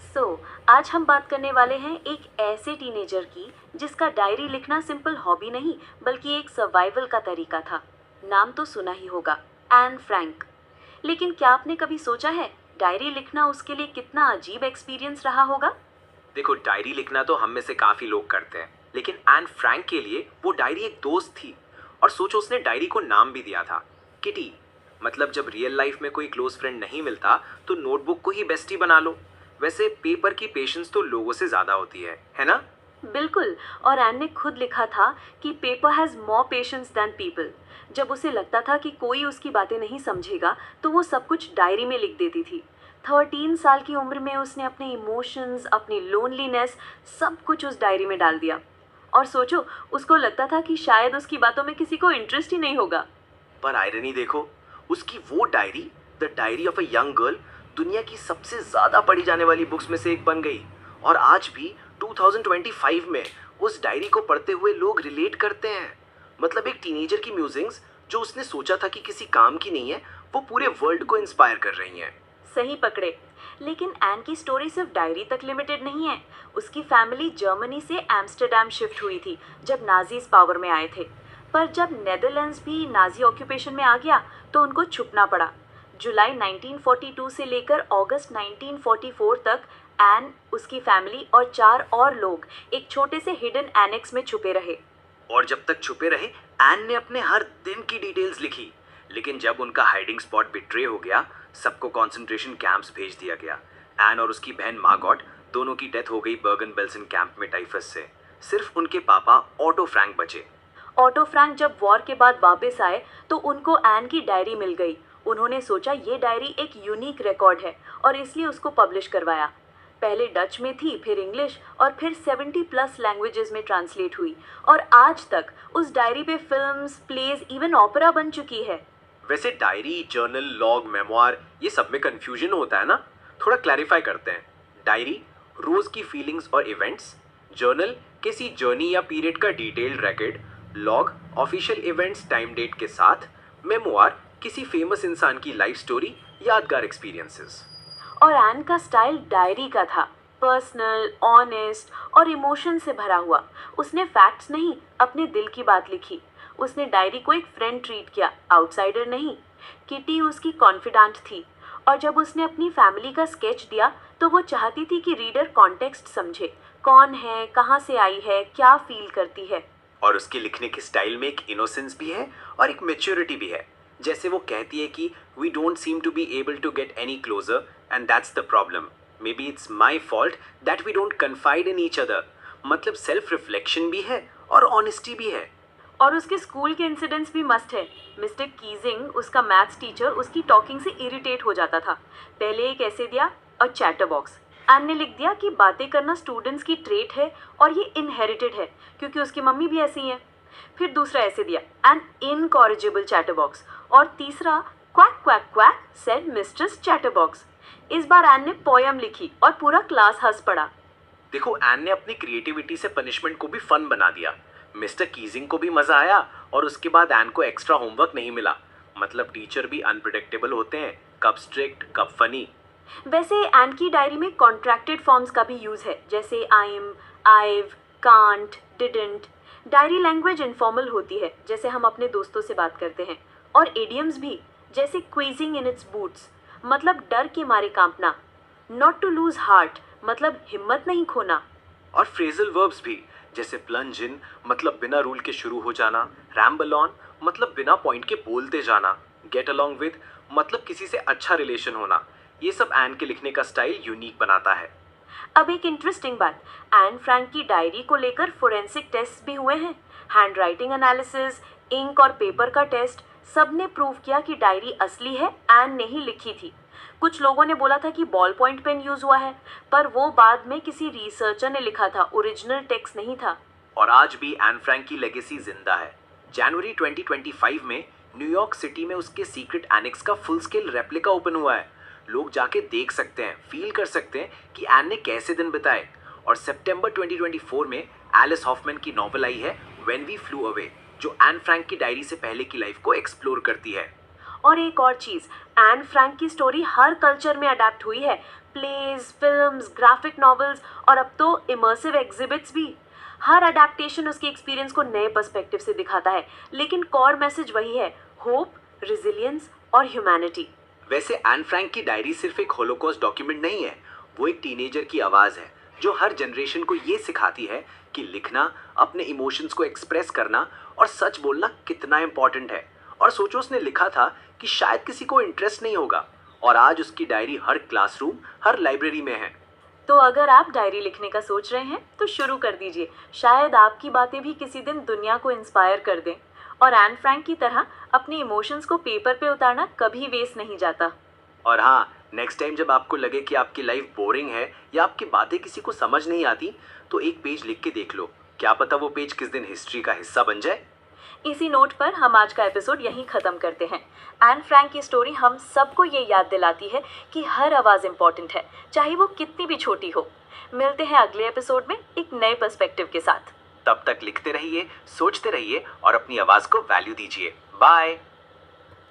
सो आज हम बात करने वाले हैं एक ऐसे टीनेजर की जिसका डायरी लिखना सिंपल हॉबी नहीं बल्कि एक सर्वाइवल का तरीका था। नाम तो सुना ही होगा, एन फ्रैंक। लेकिन क्या आपने कभी सोचा है डायरी लिखना उसके लिए कितना अजीब एक्सपीरियंस रहा होगा? देखो, डायरी लिखना तो हम में से काफी लोग करते हैं, लेकिन एन फ्रैंक के लिए वो डायरी एक दोस्त थी। और सोचो, उसने डायरी को नाम भी दिया था किटी। मतलब जब रियल लाइफ में कोई क्लोज फ्रेंड नहीं मिलता तो नोटबुक को ही बेस्टी बना लो। वैसे पेपर की पेशेंस तो लोगों से ज्यादा होती है ना? बिल्कुल। और एन ने खुद लिखा था कि paper has more patience than people. जब उसे लगता था कि कोई उसकी बातें नहीं समझेगा तो वो सब कुछ डायरी में लिख देती थी। 13 साल की उम्र में उसने अपने इमोशंस, अपनी लोनलीनेस, सब कुछ उस डायरी में डाल दिया। और सोचो, उसको लगता था कि शायद उसकी बातों में किसी को इंटरेस्ट ही नहीं होगा। पर आयरनी देखो, उसकी वो diary, the diary of a young girl, दुनिया की सबसे ज्यादा पढ़ी जाने वाली बुक्स में से एक बन गई। और आज भी 2025 में उस डायरी को पढ़ते हुए लोग रिलेट करते हैं। मतलब एक टीनेजर की म्यूजिंग्स जो उसने सोचा था कि किसी काम की नहीं है, वो पूरे वर्ल्ड को इंस्पायर कर रही हैं। सही पकड़े। लेकिन एन की स्टोरी सिर्फ डायरी तक लिमिटेड नहीं है। उसकी फैमिली जर्मनी से एम्स्टर्डम शिफ्ट हुई थी जब नाजीज पावर में आए थे। पर जब नेदरलैंड्स भी नाजी ऑक्यूपेशन में आ गया तो उनको छुपना पड़ा। जुलाई 1942 से लेकर अगस्त 1944 तक एन, उसकी फैमिली और 4 और लोग एक छोटे से हिडन एनेक्स में छुपे रहे। और जब तक छुपे रहे, एन ने अपने हर दिन की डिटेल्स लिखी। लेकिन जब उनका हाइडिंग स्पॉट बिट्रे हो गया, सबको कंसंट्रेशन कैंप्स भेज दिया गया। एन और उसकी बहन मार्गॉट दोनों की डेथ हो गई बर्गन बेल्सन कैंप में टाइफस से। सिर्फ उनके पापा ऑटो फ्रैंक बचे। ऑटो फ्रैंक जब वॉर के बाद वापस आए तो उनको एन की डायरी मिल गई। उन्होंने सोचा ये डायरी एक यूनिक रिकॉर्ड है और इसलिए उसको पब्लिश करवाया। पहले डच में थी, फिर इंग्लिश और फिर 70+ लैंग्वेजेस में ट्रांसलेट हुई। और आज तक उस डायरी पे फिल्म्स, प्लेज, इवन ओपेरा बन चुकी है। वैसे डायरी, जर्नल, लॉग, मेमोयर, ये सब में कंफ्यूजन होता है ना? थोड़ा क्लैरिफाई करते हैं। डायरी रोज की फीलिंग्स और इवेंट्स, जर्नल किसी जर्नी या पीरियड का detailed record, log official events time date के साथ, मेमोयर किसी फेमस इंसान की लाइफ स्टोरी, यादगार एक्सपीरियंसेस। और एन का स्टाइल डायरी का था, पर्सनल, ऑनेस्ट और इमोशन से भरा हुआ। उसने फैक्ट्स नहीं, अपने दिल की बात लिखी। उसने डायरी को एक फ्रेंड ट्रीट किया, आउटसाइडर नहीं। किटी उसकी कॉन्फिडेंट थी। और जब उसने अपनी फैमिली का स्केच दिया तो वो चाहती थी कि रीडर कॉन्टेक्स्ट समझे, कौन है, कहाँ से आई है, क्या फील करती है। और उसके लिखने के स्टाइल में एक इनोसेंस भी है और एक मेच्योरिटी भी है। जैसे वो कहती है कि we don't seem to be able to get any closer and that's the problem. Maybe it's my fault that we don't confide in each other. मतलब सेल्फ रिफ्लेक्शन भी है और ऑनेस्टी भी है। और उसके स्कूल के इंसिडेंट्स भी मस्त है। मिस्टर कीजिंग, उसका मैथ्स टीचर, उसकी टॉकिंग से इरिटेट हो जाता था। पहले एक ऐसे दिया और चैटर बॉक्स। एन ने लिख दिया कि बातें करना स्टूडेंट्स की ट्रेट है और ये इनहेरिटेड है क्योंकि उसकी मम्मी भी ऐसी हैं। फिर दूसरा ऐसे दिया, एन इनकॉरिजिबल चैटर बॉक्स। और तीसरा, quack quack quack said mistress chatter box. इस बार एन ने पोयम लिखी और पूरा क्लास हंस पड़ा। देखो, एन ने अपनी क्रिएटिविटी से पनिशमेंट को भी फन बना दिया। मिस्टर कीजिंग को भी मजा आया और उसके बाद एन को एक्स्ट्रा होमवर्क नहीं मिला। मतलब टीचर भी अनप्रिडिक्टेबल होते हैं, कब स्ट्रिक्ट कब फनी। वैसे एन की डायरी में कॉन्ट्रैक्टेड फॉर्म्स का भी यूज़ है, जैसे I am, I've, can't, didn't. Diary language informal होती है, जैसे हम अपने दोस्तों से बात करते हैं। और एडियम्स भी, जैसे क्वीजिंग इन इट्स बूट्स, मतलब डर के मारे कांपना। नॉट टू लूज हार्ट, मतलब हिम्मत नहीं खोना। और फ्रेजल वर्ब्स भी, जैसे प्लंज इन मतलब बिना रूल के शुरू हो जाना, रैम्बल ऑन मतलब बिना पॉइंट के बोलते जाना, गेट अलोंग विद मतलब किसी से अच्छा रिलेशन होना। ये सब एन के लिखने का स्टाइल यूनिक बनाता है। अब एक इंटरेस्टिंग बात, एन फ्रैंक की डायरी को लेकर फोरेंसिक टेस्ट भी हुए हैं। हैंड राइटिंग एनालिसिस, इंक और पेपर का टेस्ट, सब ने प्रूव किया कि डायरी असली है, एन ने ही लिखी थी। कुछ लोगों ने बोला था कि बॉल पॉइंट पेन यूज हुआ है, पर वो बाद में किसी रिसर्चर ने लिखा था, ओरिजिनल टेक्स्ट नहीं था। और आज भी एन फ्रैंक की लेगेसी जिंदा है। जनवरी 2025 में न्यूयॉर्क सिटी में उसके सीक्रेट एनेक्स का फुल स्केल रेप्लिका ओपन हुआ है। लोग जाके देख सकते हैं, फील कर सकते हैं कि एन ने कैसे दिन बिताए। और सितंबर 2024 में एलिस हॉफमैन की नॉवल आई है व्हेन वी फ्लू अवे, जो एन फ्रैंक की डायरी से पहले की लाइफ को एक्सप्लोर करती है। और एक और चीज़, एन फ्रैंक की स्टोरी हर कल्चर में अडेप्ट हुई है, प्लेज, फिल्म्स, ग्राफिक नॉवेल्स और अब तो इमर्सिव एग्जिबिट्स भी। हर अडेप्टेशन उसके एक्सपीरियंस को नए पर्सपेक्टिव से दिखाता है, लेकिन कोर मैसेज वही है, होप, रिजिलियंस और ह्यूमैनिटी। वैसे एन फ्रैंक की डायरी सिर्फ एक होलोकॉस्ट डॉक्यूमेंट नहीं है, वो एक टीनेजर की आवाज़ है जो हर जनरेशन को ये सिखाती है कि लिखना, अपने इमोशंस को एक्सप्रेस करना और सच बोलना कितना इम्पोर्टेंट है। और सोचो, उसने लिखा था कि शायद किसी को इंटरेस्ट नहीं होगा, और आज उसकी डायरी हर क्लासरूम, हर लाइब्रेरी में है। तो अगर आप डायरी लिखने का सोच रहे हैं तो शुरू कर दीजिए, शायद आपकी बातें भी किसी दिन दुनिया को इंस्पायर कर दें। और एन फ्रैंक की तरह अपने इमोशंस को पेपर पे उतारना कभी वेस्ट नहीं जाता। और हाँ, नेक्स्ट टाइम जब आपको लगे कि आपकी लाइफ बोरिंग है या आपकी बातें किसी को समझ नहीं आती, तो एक पेज लिख के देख लो, क्या पता वो पेज किस दिन हिस्ट्री का हिस्सा बन जाए। इसी नोट पर हम आज का एपिसोड यहीं ख़त्म करते हैं। एन फ्रैंक की स्टोरी हम सबको ये याद दिलाती है कि हर आवाज़ इम्पॉर्टेंट है, चाहे वो कितनी भी छोटी हो। मिलते हैं अगले एपिसोड में एक नए पर्सपेक्टिव के साथ। तब तक लिखते रहिए, सोचते रहिए और अपनी आवाज़ को वैल्यू दीजिए। बाय।